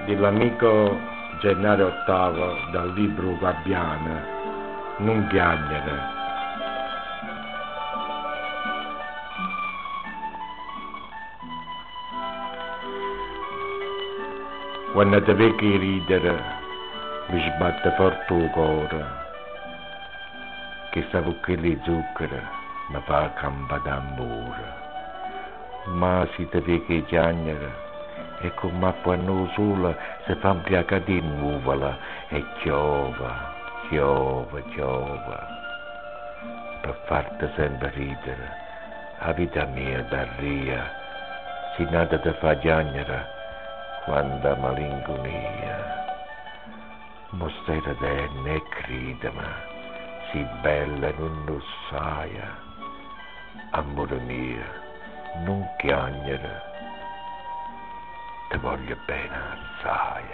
dell'amico Gennaro Ottavo dal libro Gabbiana, non piangere. Quando ti vedi ridere mi sbatte forte il cuore, che sta bucchella di zucchero mi fa campa d'amore. Ma se ti vedi piangere e come quando il sole si fa imbriacare di nuvola e piove, per farti sempre ridere. La vita mia d'arria, se nata ti fa piangere, quanta malinconia. Mostera tenne e cridami, si bella non lo sai, amore mio, non piangere, ti voglio bene assai.